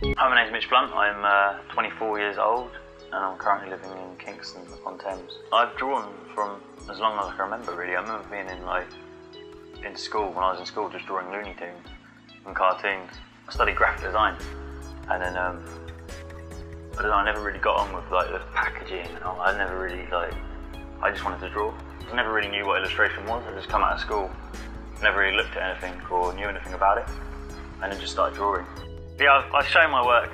Hi, my name's Mitch Blunt. I'm 24 years old and I'm currently living in Kingston upon Thames. I've drawn from as long as I can remember, really. I remember being in school, when I was in school, just drawing Looney Tunes and cartoons. I studied graphic design, and then I don't know, I never really got on with the packaging and all. I never really I just wanted to draw. I never really knew what illustration was. I just come out of school, never really looked at anything or knew anything about it, and then just started drawing. Yeah, I've shown my work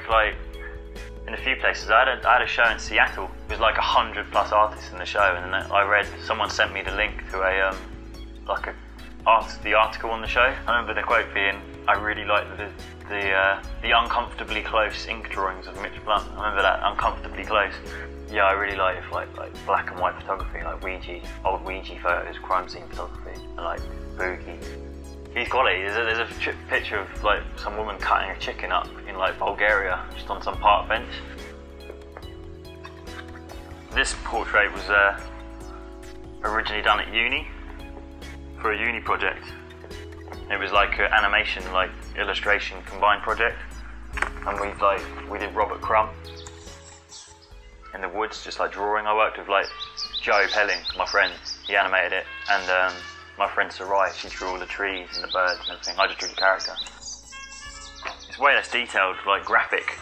in a few places. I had a show in Seattle. It was 100+ artists in the show, and then I read, someone sent me the link to the article on the show. I remember the quote being, "I really like the uncomfortably close ink drawings of Mitch Blunt." I remember that, uncomfortably close. Yeah, I really like black and white photography, old Ouija photos, crime scene photography, and boogie. He's quality. There's a picture of some woman cutting a chicken up in Bulgaria, just on some park bench. This portrait was originally done at uni for a uni project. It was an animation, illustration combined project, and we did Robert Crumb in the woods, just drawing. I worked with Joe Pelling, my friend. He animated it, and my friend Sarai, she drew all the trees and the birds and everything. I just drew the character. It's way less detailed, graphic,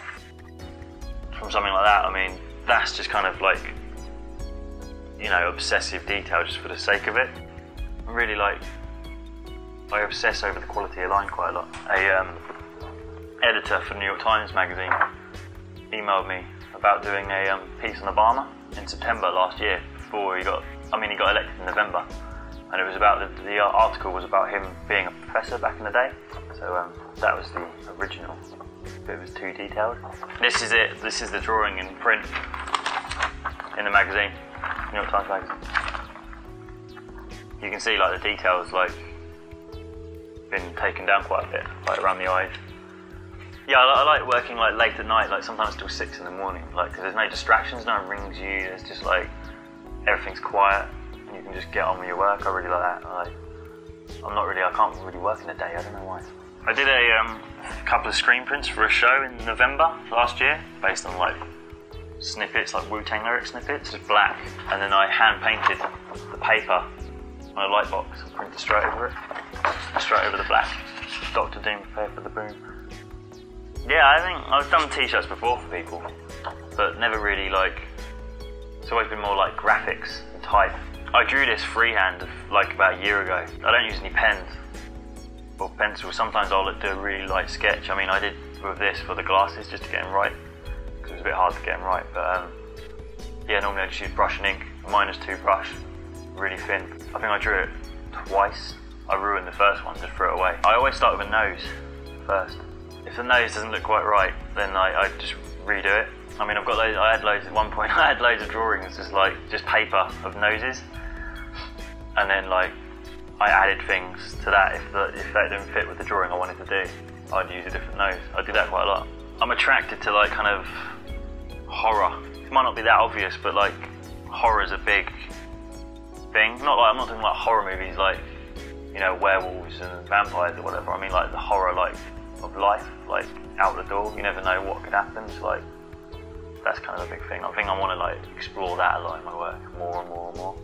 from something like that. I mean, that's just kind of obsessive detail just for the sake of it. I really I obsess over the quality of line quite a lot. A editor for New York Times magazine emailed me about doing a piece on Obama in September last year, before he got elected in November. And it was about, the article was about him being a professor back in the day. So that was the original, but it was too detailed. This is it, this is the drawing in print in the magazine, New York Times magazine. You can see the details been taken down quite a bit, around the eyes. Yeah, I like working late at night, sometimes till 6 in the morning, because there's no distractions, no one rings you, there's just everything's quiet. You can just get on with your work. I really like that. I can't really work in a day, I don't know why. I did a couple of screen prints for a show in November last year, based on snippets, Wu-Tang lyric snippets, just black, and then I hand painted the paper on a light box and printed straight over it, straight over the black. Dr. Doom, prepare for the boom. Yeah, I think I've done t-shirts before for people, but never really it's always been more graphics and type. I drew this freehand about a year ago. I don't use any pens or pencils. Sometimes I'll do a really light sketch. I mean, I did with this for the glasses just to get them right, because it was a bit hard to get them right. But yeah, normally I just use brush and ink. Mine is 2 brush, really thin. I think I drew it twice. I ruined the first one, just threw it away. I always start with a nose first. If the nose doesn't look quite right, then I just redo it. I mean, I had loads at one point. I had loads of drawings, just paper of noses. And then I added things to that. If that didn't fit with the drawing I wanted to do, I'd use a different nose. I do that quite a lot. I'm attracted to kind of horror. It might not be that obvious, but horror's a big thing. I'm not talking horror movies werewolves and vampires or whatever. I mean the horror of life, out the door. You never know what could happen. So that's kind of a big thing. I think I want to explore that a lot in my work, more and more and more.